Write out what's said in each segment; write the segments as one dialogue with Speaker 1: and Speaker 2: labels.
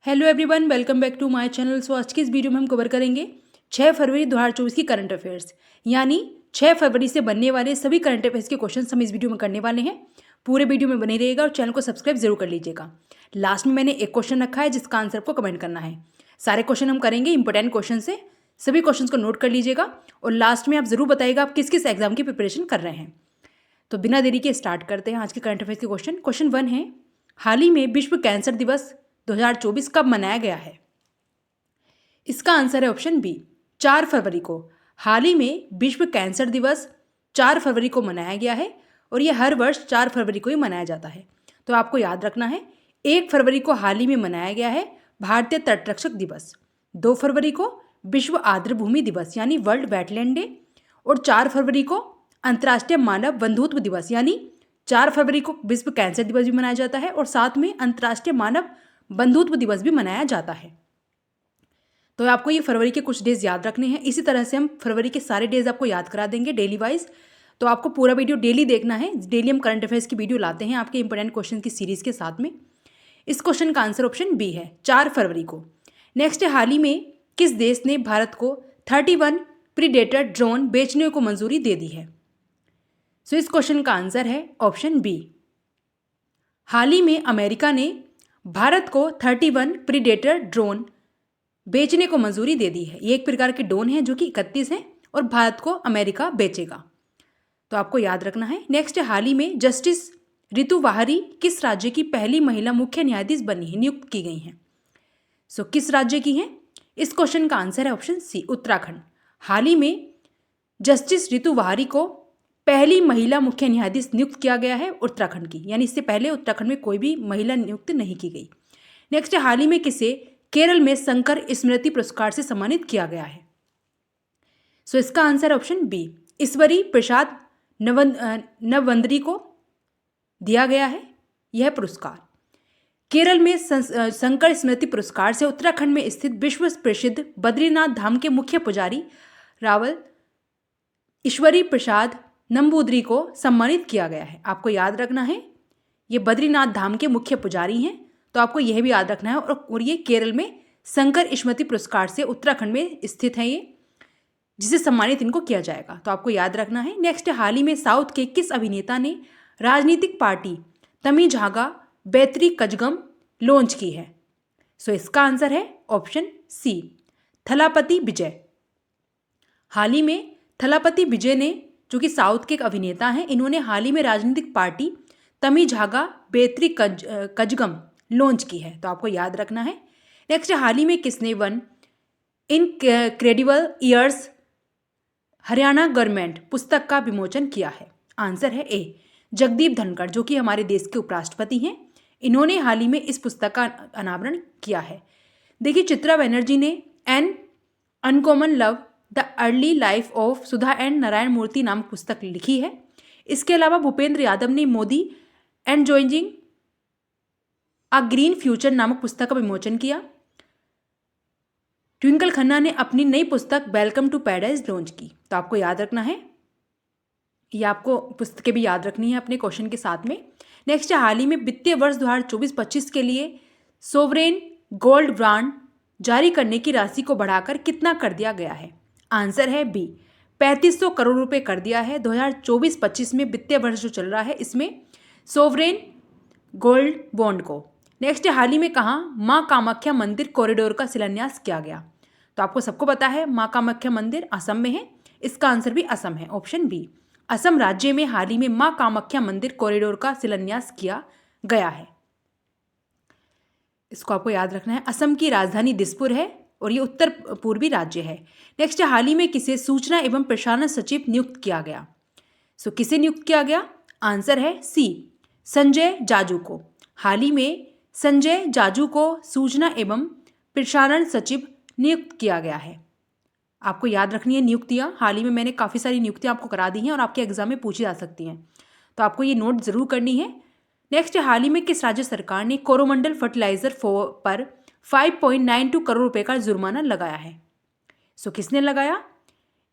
Speaker 1: Hello everyone, welcome back to my channel. आज की इस वीडियो में हम कवर करेंगे 6 फरवरी 2024 की करंट अफेयर्स, यानी 6 फरवरी से बनने वाले सभी करंट अफेयर्स के क्वेश्चन हम इस वीडियो में करने वाले हैं। पूरे वीडियो में बने रहिएगा और चैनल को सब्सक्राइब जरूर कर लीजिएगा। लास्ट में मैंने एक क्वेश्चन रखा है जिसका आंसर आपको कमेंट करना है। सारे क्वेश्चन हम करेंगे इंपॉर्टेंट क्वेश्चन से, सभी क्वेश्चन को नोट कर लीजिएगा और लास्ट में आप जरूर बताइएगा आप किस किस एग्जाम की प्रिपरेशन कर रहे हैं। तो बिना देरी के स्टार्ट करते हैं आज के करंट अफेयर्स के क्वेश्चन। क्वेश्चन 1 है, हाल ही में विश्व कैंसर दिवस 2024 कब मनाया गया है? इसका आंसर है ऑप्शन बी, 4 फरवरी को। हाल ही में विश्व कैंसर दिवस 4 फरवरी को मनाया गया है और यह हर वर्ष 4 फरवरी को ही मनाया जाता है। तो आपको याद रखना है, 1 फरवरी को हाल ही में मनाया गया है भारतीय तटरक्षक दिवस, 2 फरवरी को विश्व आर्द्रभूमि दिवस यानी वर्ल्ड वेटलैंड डे, और 4 फरवरी को अंतर्राष्ट्रीय मानव बंधुत्व दिवस यानी 4 फरवरी को विश्व कैंसर दिवस भी मनाया जाता है और साथ में अंतर्राष्ट्रीय मानव बंधुत्व दिवस भी मनाया जाता है। तो आपको ये फरवरी के कुछ डेज याद रखने हैं। इसी तरह से हम फरवरी के सारे डेज आपको याद करा देंगे डेली वाइज। तो आपको पूरा वीडियो डेली देखना है। डेली हम करंट अफेयर्स की वीडियो लाते हैं आपके इंपॉर्टेंट क्वेश्चन की सीरीज के साथ में। इस क्वेश्चन का आंसर ऑप्शन बी है, 4 फरवरी को। नेक्स्ट है, हाल ही में किस देश ने भारत को 31 प्रीडेटर ड्रोन बेचने को मंजूरी दे दी है? सो इस क्वेश्चन का आंसर है ऑप्शन बी, हाल ही में अमेरिका ने भारत को 31 प्रीडेटर ड्रोन बेचने को मंजूरी दे दी है। ये एक प्रकार के ड्रोन हैं जो कि 31 हैं और भारत को अमेरिका बेचेगा। तो आपको याद रखना है। नेक्स्ट है, हाल ही में जस्टिस रितु वाहरी किस राज्य की पहली महिला मुख्य न्यायाधीश बनी है, नियुक्त की गई हैं? सो किस राज्य की हैं? इस क्वेश्चन का आंसर है ऑप्शन सी, उत्तराखंड। हाल ही में जस्टिस रितु वाहरी को पहली महिला मुख्य न्यायाधीश नियुक्त किया गया है उत्तराखंड की, यानी इससे पहले उत्तराखंड में कोई भी महिला नियुक्त नहीं की गई। नेक्स्ट है, हाल ही में किसे केरल में शंकर स्मृति पुरस्कार से सम्मानित किया गया है? सो इसका answer option B, Ishwari Prasad नववंदरी को दिया गया है यह पुरस्कार। केरल में शंकर स्मृति पुरस्कार से उत्तराखंड में स्थित विश्व प्रसिद्ध बद्रीनाथ धाम के मुख्य पुजारी रावल ईश्वरी प्रसाद नंबूदरी को सम्मानित किया गया है। आपको याद रखना है, ये बद्रीनाथ धाम के मुख्य पुजारी हैं, तो आपको यह भी याद रखना है। और ये केरल में शंकर स्मृति पुरस्कार से उत्तराखंड में स्थित है ये, जिसे सम्मानित इनको किया जाएगा। तो आपको याद रखना है। नेक्स्ट, हाल ही में साउथ के किस अभिनेता ने राजनीतिक पार्टी तमिझागा बैतरी कजगम लॉन्च की है? सो इसका आंसर है ऑप्शन सी, थलापति विजय। हाल ही में थलापति विजय ने, जो कि साउथ के एक अभिनेता हैं, इन्होंने हाल ही में राजनीतिक पार्टी तमिझागा बैतरी कजगम लॉन्च की है। तो आपको याद रखना है। नेक्स्ट, हाल ही में किसने one incredible years Haryana government पुस्तक का विमोचन किया है? आंसर है ए, जगदीप धनखड़, जो कि हमारे देश के उपराष्ट्रपति हैं। इन्होंने हाल ही में इस पुस्तक का अनावरण किया है। देखिए, चित्रा बनर्जी ने an uncommon love the early life of Sudha and Narayana Murthy नामक पुस्तक लिखी है। इसके अलावा भूपेंद्र यादव ने Modi and joining a green future नामक पुस्तक का विमोचन किया। ट्विंकल खन्ना ने अपनी नई पुस्तक वेलकम टू पैराडाइज लॉन्च की। तो आपको याद रखना है, ये आपको पुस्तकें भी याद रखनी है अपने क्वेश्चन के साथ में। नेक्स्ट, हाल ही में वित्तीय वर्ष 2024-25 के लिए सोवरेन गोल्ड बॉन्ड जारी करने की राशि को बढ़ाकर कितना कर दिया गया है? आंसर है बी, 3500 करोड़ रुपए कर दिया है। 2024-25 में वित्तीय वर्ष जो चल रहा है, इसमें सोवरेन गोल्ड बॉन्ड को। नेक्स्ट, हाल ही में कहाँ माँ कामाख्या मंदिर कॉरिडोर का शिलान्यास किया गया? तो आपको सबको पता है, माँ कामाख्या मंदिर असम में है। इसका आंसर भी असम है, ऑप्शन बी। असम राज्य में हाल ही में माँ कामाख्या मंदिर कॉरिडोर का शिलान्यास किया गया है। इसको आपको याद रखना है। असम की राजधानी दिसपुर है और ये उत्तर पूर्वी राज्य है। नेक्स्ट, हाल ही में किसे सूचना एवं प्रसारण सचिव नियुक्त किया गया? सो किसे नियुक्त किया गया? आंसर है सी, संजय जाजू को। हाल ही में संजय जाजू को सूचना एवं प्रसारण सचिव नियुक्त किया गया है। आपको याद रखनी है नियुक्तियां। हाल ही में मैंने काफ़ी सारी नियुक्तियां आपको करा दी हैं और आपके एग्जाम में पूछी जा सकती हैं, तो आपको ये नोट जरूर करनी है। नेक्स्ट, हाल ही में किस राज्य सरकार ने कोरोमंडल फर्टिलाइजर पर 5.92 करोड़ रुपए का जुर्माना लगाया है? सो किसने लगाया?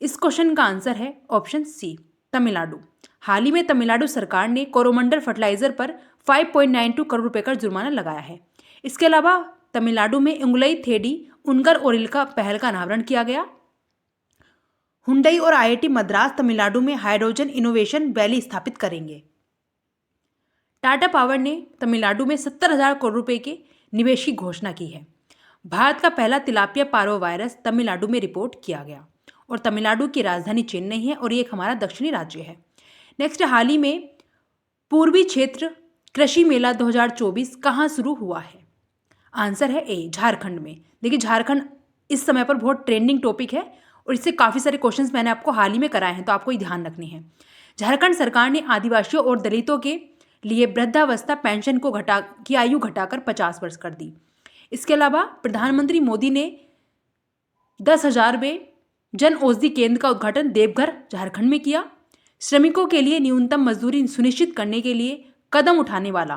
Speaker 1: इस क्वेश्चन का आंसर है ऑप्शन सी, तमिलनाडु। हाल ही में तमिलनाडु सरकार ने कोरोमंडल फर्टिलाइजर पर 5.92 करोड़ रुपए का जुर्माना लगाया है। इसके अलावा तमिलनाडु में उंगलई थेडी उनगर ओरिल का पहल का अनावरण किया गया। हुंडई और IIT मद्रास तमिलनाडु में हाइड्रोजन इनोवेशन वैली स्थापित करेंगे। टाटा पावर ने तमिलनाडु में 70,000 करोड़ रुपए के निवेश की घोषणा की है। भारत का पहला तिलापिया पार्वो वायरस तमिलनाडु में रिपोर्ट किया गया और तमिलनाडु की राजधानी चेन्नई है और ये एक हमारा दक्षिणी राज्य है। नेक्स्ट, हाल ही में पूर्वी क्षेत्र कृषि मेला 2024 कहाँ शुरू हुआ है? आंसर है ए, झारखंड में। देखिए, झारखंड इस समय पर बहुत ट्रेंडिंग टॉपिक है और इससे काफ़ी सारे क्वेश्चंस मैंने आपको हाल ही में कराए हैं, तो आपको ये ध्यान रखनी है। झारखंड सरकार ने आदिवासियों और दलितों के लिए वृद्धावस्था पेंशन की आयु घटाकर 50 वर्ष कर दी। इसके अलावा प्रधानमंत्री मोदी ने 10,000वें जन औषधि केंद्र का उद्घाटन देवघर झारखंड में किया। श्रमिकों के लिए न्यूनतम मजदूरी सुनिश्चित करने के लिए कदम उठाने वाला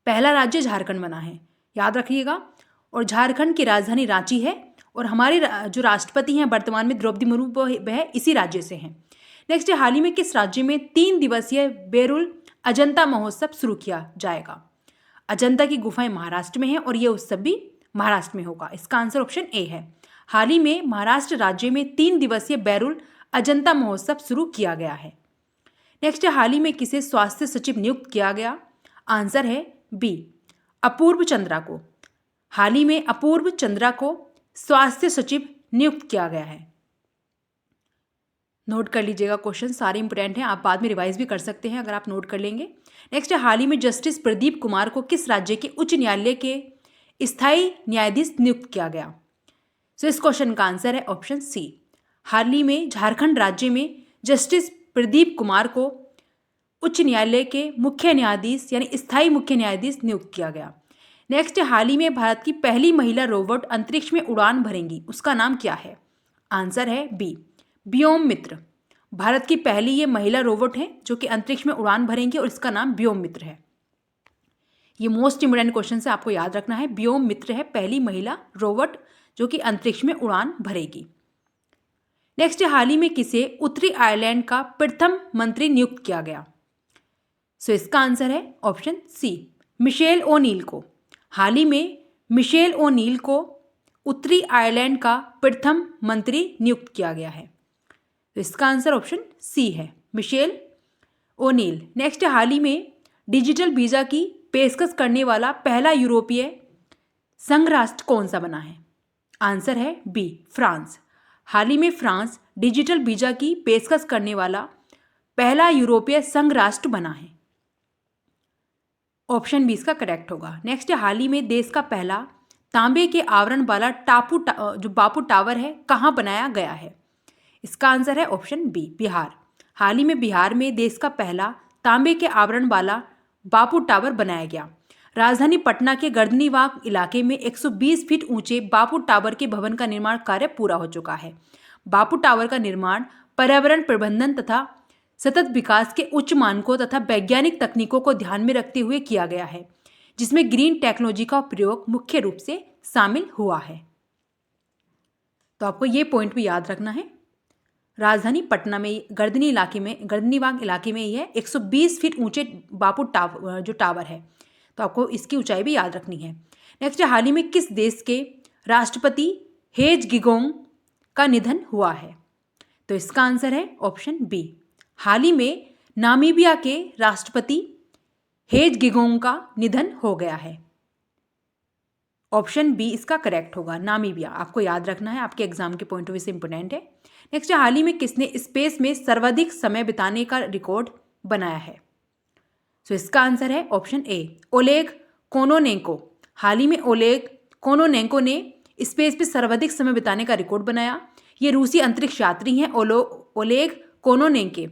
Speaker 1: पहला राज्य झारखंड बना है, याद रखिएगा। और झारखंड की राजधानी रांची है और हमारे जो राष्ट्रपति हैं वर्तमान में द्रौपदी मुर्मू, वह इसी राज्य से हैं। नेक्स्ट, हाल ही में किस राज्य में 3 दिवसीय बेरुल अजंता महोत्सव शुरू किया जाएगा? अजंता की गुफाएं महाराष्ट्र में हैं और यह उत्सव भी महाराष्ट्र में होगा। इसका आंसर ऑप्शन ए है। हाल ही में महाराष्ट्र राज्य में 3 दिवसीय बेरुल अजंता महोत्सव शुरू किया गया है। नेक्स्ट, हाल ही में किसे स्वास्थ्य सचिव नियुक्त किया गया? आंसर है बी, अपूर्व चंद्रा को। हाल ही में अपूर्व चंद्रा को स्वास्थ्य सचिव नियुक्त किया गया है। नोट कर लीजिएगा, क्वेश्चन सारे इंपोर्टेंट हैं, आप बाद में रिवाइज भी कर सकते हैं अगर आप नोट कर लेंगे। नेक्स्ट, हाल ही में जस्टिस प्रदीप कुमार को किस राज्य के उच्च न्यायालय के स्थायी न्यायाधीश नियुक्त किया गया? सो इस क्वेश्चन का आंसर है ऑप्शन सी। हाल ही में झारखंड राज्य में जस्टिस प्रदीप कुमार को उच्च न्यायालय के मुख्य न्यायाधीश यानी स्थायी मुख्य न्यायाधीश नियुक्त किया गया। नेक्स्ट, हाल ही में भारत की पहली महिला रोबोट अंतरिक्ष में उड़ान भरेंगी, उसका नाम क्या है? आंसर है बी, व्योम मित्र। भारत की पहली ये महिला रोबोट है जो कि अंतरिक्ष में उड़ान भरेंगे और इसका नाम व्योम मित्र है। ये मोस्ट इंपोर्टेंट क्वेश्चन है, आपको याद रखना है। व्योम मित्र है पहली महिला रोबोट जो कि अंतरिक्ष में उड़ान भरेगी। नेक्स्ट, हाल ही में किसे उत्तरी आयरलैंड का प्रथम मंत्री नियुक्त किया गया? सो इसका आंसर है ऑप्शन सी, मिशेल ओनील को। हाल ही में मिशेल ओनील को उत्तरी आयरलैंड का प्रथम मंत्री नियुक्त किया गया है। तो इसका आंसर ऑप्शन सी है, मिशेल ओनील। नेक्स्ट, हाल ही में डिजिटल वीजा की पेशकश करने वाला पहला यूरोपीय संघ राष्ट्र कौन सा बना है? आंसर है बी, फ्रांस। हाल ही में फ्रांस डिजिटल वीजा की पेशकश करने वाला पहला यूरोपीय संघ राष्ट्र बना है। ऑप्शन बी इसका करेक्ट होगा। नेक्स्ट, हाल ही में देश का पहला तांबे के आवरण वाला जो बापू टावर है कहाँ बनाया गया है? इसका आंसर है ऑप्शन बी, बिहार। हाल ही में बिहार में देश का पहला तांबे के आवरण वाला बापू टावर बनाया गया। राजधानी पटना के गर्दनीबाग इलाके में 120 फीट ऊंचे बापू टावर के भवन का निर्माण कार्य पूरा हो चुका है। बापू टावर का निर्माण पर्यावरण प्रबंधन तथा सतत विकास के उच्च मानकों तथा वैज्ञानिक तकनीकों को ध्यान में रखते हुए किया गया है, जिसमें ग्रीन टेक्नोलॉजी का प्रयोग मुख्य रूप से शामिल हुआ है। तो आपको ये पॉइंट भी याद रखना है। राजधानी पटना में गर्दनीबाग इलाके में ही है 120 फीट ऊंचे बापू टावर है, तो आपको इसकी ऊंचाई भी याद रखनी है। नेक्स्ट, हाल ही में किस देश के राष्ट्रपति हेज गिगोंग का निधन हुआ है? तो इसका आंसर है ऑप्शन बी, हाल ही में नामीबिया के राष्ट्रपति हेज गिगोंग का निधन हो गया है। ऑप्शन बी इसका करेक्ट होगा, नामीबिया। आपको याद रखना है, आपके एग्जाम के पॉइंट ऑफ व्यू से इंपोर्टेंट है। नेक्स्ट, हाल ही में किसने स्पेस में सर्वाधिक समय बिताने का रिकॉर्ड बनाया है? सो इसका आंसर है ऑप्शन ए, ओलेग कोनोनेंको। हाल ही में ओलेग कोनोनेंको ने स्पेस में सर्वाधिक समय बिताने का रिकॉर्ड बनाया। ये रूसी अंतरिक्ष यात्री हैं ओलेग कोनोनेंको।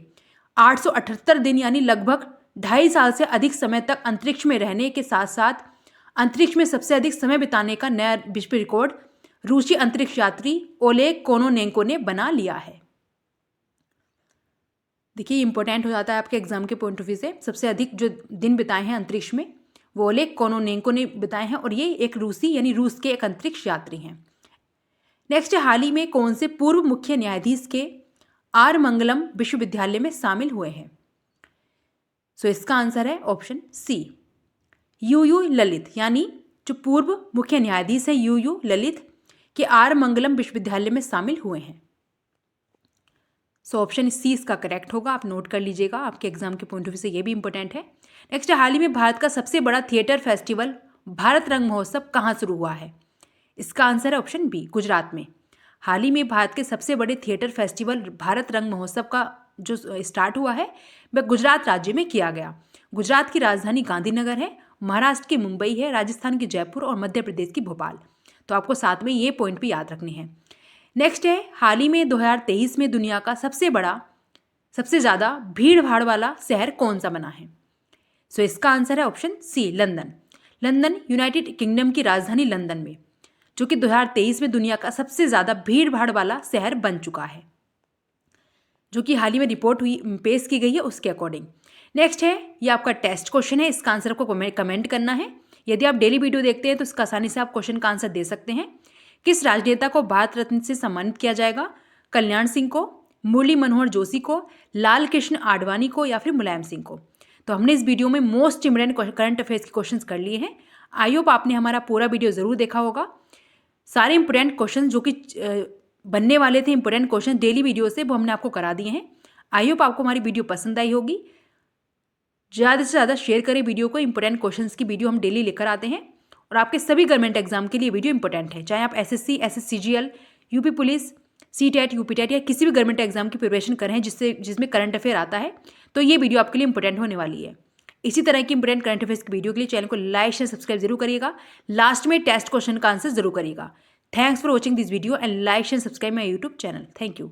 Speaker 1: 878 दिन यानी लगभग 2.5 साल से अधिक समय तक अंतरिक्ष में रहने के साथ साथ अंतरिक्ष में सबसे अधिक समय बिताने का नया विश्व रिकॉर्ड रूसी अंतरिक्ष यात्री ओलेग कोनोनेंको ने बना लिया है। देखिए, इंपॉर्टेंट हो जाता है आपके एग्जाम के पॉइंट ऑफ व्यू से। सबसे अधिक जो दिन बिताए हैं अंतरिक्ष में वो ओलेग कोनोनेंको ने बिताए हैं और ये एक रूसी यानी रूस के एक अंतरिक्ष यात्री हैं। नेक्स्ट, हाल ही में कौन से पूर्व मुख्य न्यायाधीश के आर मंगलम विश्वविद्यालय में शामिल हुए हैं? सो इसका आंसर है ऑप्शन सी, यू ललित, यानी जो पूर्व मुख्य न्यायाधीश हैं यू ललित, के आर मंगलम विश्वविद्यालय में शामिल हुए हैं। सो ऑप्शन सी इसका करेक्ट होगा, आप नोट कर लीजिएगा, आपके एग्जाम के पॉइंट ऑफ व्यू से ये भी इंपॉर्टेंट है। नेक्स्ट, हाल ही में भारत का सबसे बड़ा थिएटर फेस्टिवल भारत रंग महोत्सव कहाँ शुरू हुआ है? इसका आंसर है ऑप्शन बी, गुजरात में। हाल ही में भारत के सबसे बड़े थिएटर फेस्टिवल भारत रंग महोत्सव का जो स्टार्ट हुआ है वह गुजरात राज्य में किया गया। गुजरात की राजधानी गांधीनगर है, महाराष्ट्र की मुंबई है, राजस्थान की जयपुर और मध्य प्रदेश की भोपाल। तो आपको साथ में ये पॉइंट भी याद रखने हैं। नेक्स्ट है, हाल ही में 2023 में दुनिया का सबसे ज़्यादा भीड़ भाड़ वाला शहर कौन सा बना है? सो इसका आंसर है option C, London. London United Kingdom की राजधानी लंदन में, जो कि 2023 में दुनिया का सबसे ज़्यादा भीड़ भाड़ वाला शहर बन चुका है, जो कि हाल ही में रिपोर्ट पेश की गई है उसके अकॉर्डिंग। नेक्स्ट है, ये आपका टेस्ट क्वेश्चन है, इसका आंसर को कमेंट करना है। यदि आप डेली वीडियो देखते हैं तो इसका आसानी से आप क्वेश्चन का आंसर दे सकते हैं। किस राजनेता को भारत रत्न से सम्मानित किया जाएगा? कल्याण सिंह को, मुरली मनोहर जोशी को, लाल कृष्ण आडवाणी को या फिर मुलायम सिंह को? तो हमने इस वीडियो में मोस्ट इंपोर्टेंट करंट अफेयर्स के क्वेश्चंस कर लिए हैं। आई होप आपने हमारा पूरा वीडियो ज़रूर देखा होगा। सारे इंपोर्टेंट क्वेश्चन जो कि बनने वाले थे, इंपोर्टेंट क्वेश्चन डेली वीडियो से, वो हमने आपको करा दिए हैं। आई होप आपको हमारी वीडियो पसंद आई होगी। ज़्यादा से ज़्यादा शेयर करें वीडियो को। इंपोर्टेंट क्वेश्चंस की वीडियो हम डेली लेकर आते हैं और आपके सभी गवर्नमेंट एग्जाम के लिए वीडियो इंपॉर्टेंट है, चाहे आप SSC, SSCGL, UP police, CTET, UPTET या किसी भी गवर्नमेंट एग्जाम की प्रिपरेशन कर रहे हैं जिसमें करंट अफेयर आता है, तो ये वीडियो आपके लिए इंपॉर्टेंट होने वाली है। इसी तरह की इंपॉर्टेंट करंट अफेयर्स की वीडियो के लिए चैनल को लाइक शेयर सब्सक्राइब जरूर करिएगा। लास्ट में टेस्ट क्वेश्चन का आंसर जरूर करिएगा। Thanks for watching this video and like share subscribe my YouTube channel. Thank you.